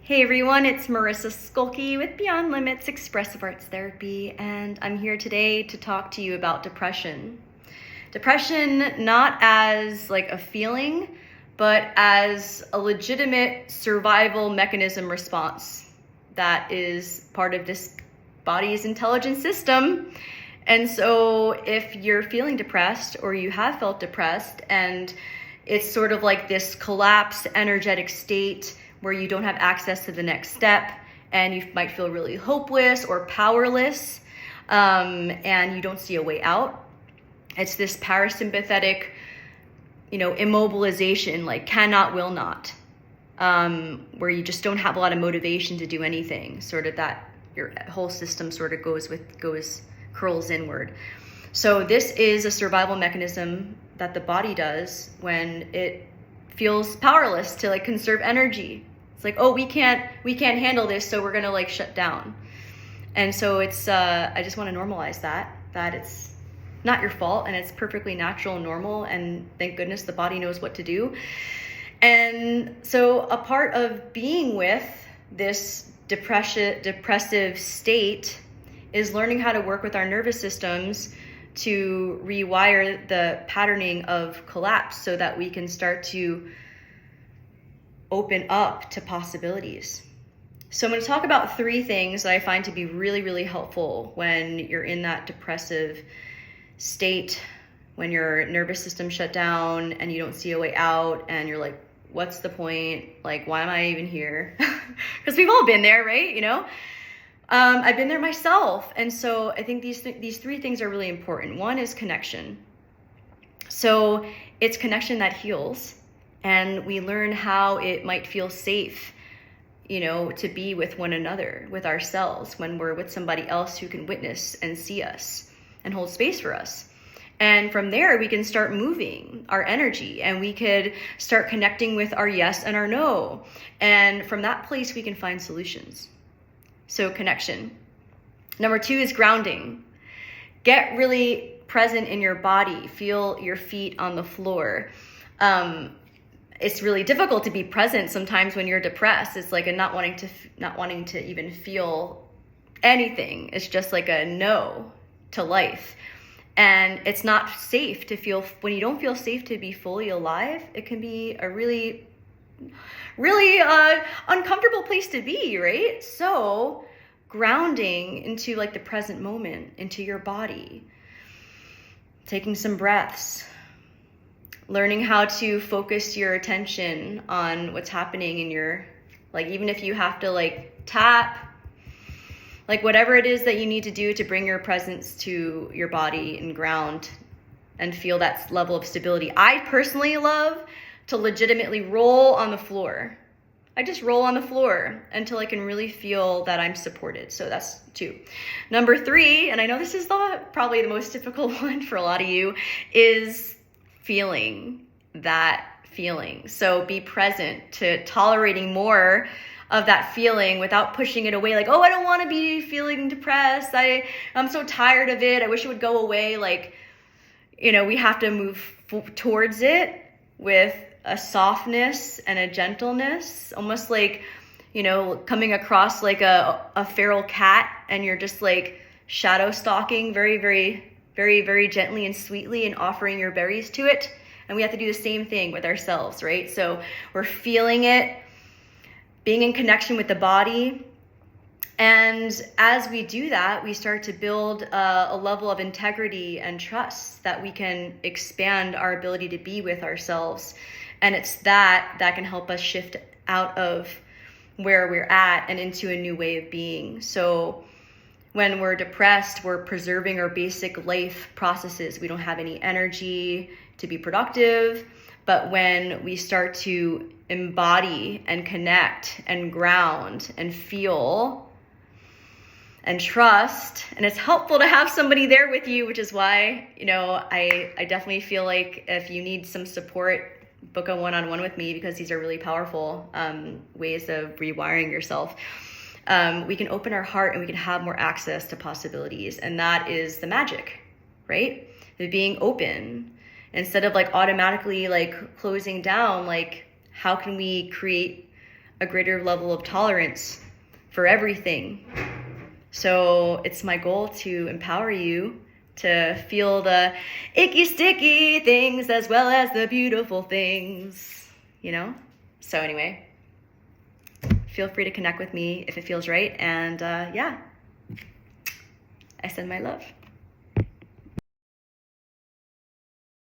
Hey everyone, it's Marissa Skulke with Beyond Limits Expressive Arts Therapy, and I'm here today to talk to you about depression. Depression not as like a feeling, but as a legitimate survival mechanism response that is part of this body's intelligence system. And so if you're feeling depressed or you have felt depressed and it's sort of like this collapsed energetic state where you don't have access to the next step and you might feel really hopeless or powerless, and you don't see a way out. It's this parasympathetic, immobilization, like cannot, will not, where you just don't have a lot of motivation to do anything, sort of that your whole system sort of curls inward. So this is a survival mechanism that the body does when it feels powerless to like conserve energy. It's like, oh, we can't handle this, so we're gonna like shut down. And so it's I just want to normalize that it's not your fault and it's perfectly natural and normal, and thank goodness the body knows what to do. And so a part of being with this depressive state is learning how to work with our nervous systems to rewire the patterning of collapse so that we can start to open up to possibilities. So I'm going to talk about 3 things that I find to be really, really helpful when you're in that depressive state, when your nervous system shut down and you don't see a way out and you're like, what's the point? Like, why am I even here? Because we've all been there, right? I've been there myself. And so I think these 3 things are really important. One is connection. So it's connection that heals. And we learn how it might feel safe, to be with one another, with ourselves, when we're with somebody else who can witness and see us and hold space for us. And from there, we can start moving our energy and we could start connecting with our yes and our no. And from that place, we can find solutions. So connection. Number 2 is grounding. Get really present in your body. Feel your feet on the floor. It's really difficult to be present sometimes when you're depressed. It's like a not wanting to even feel anything. It's just like a no to life. And it's not safe to feel, when you don't feel safe to be fully alive, it can be a really, really uncomfortable place to be, right? So grounding into like the present moment, into your body, taking some breaths, learning how to focus your attention on what's happening in your, like, even if you have to like tap, like whatever it is that you need to do to bring your presence to your body and ground and feel that level of stability. I personally love to legitimately roll on the floor. I just roll on the floor until I can really feel that I'm supported. So that's 2. Number 3, and I know this is probably the most difficult one for a lot of you, is feeling that feeling. So be present to tolerating more of that feeling without pushing it away. Like, oh, I don't want to be feeling depressed. I'm so tired of it. I wish it would go away. Like, we have to move towards it with a softness and a gentleness, almost like, coming across like a feral cat and you're just like shadow stalking very, very, very, very gently and sweetly and offering your berries to it. And we have to do the same thing with ourselves, right? So we're feeling it, being in connection with the body. And as we do that, we start to build a level of integrity and trust that we can expand our ability to be with ourselves. And it's that can help us shift out of where we're at and into a new way of being. So when we're depressed, we're preserving our basic life processes. We don't have any energy to be productive. But when we start to embody and connect and ground and feel and trust, and it's helpful to have somebody there with you, which is why, I definitely feel like if you need some support, book a one-on-one with me, because these are really powerful ways of rewiring yourself. We can open our heart and we can have more access to possibilities. And that is the magic, right? The being open instead of like automatically like closing down. Like, how can we create a greater level of tolerance for everything. So it's my goal to empower you to feel the icky, sticky things as well as the beautiful things, you know? So anyway, feel free to connect with me if it feels right. And yeah, I send my love.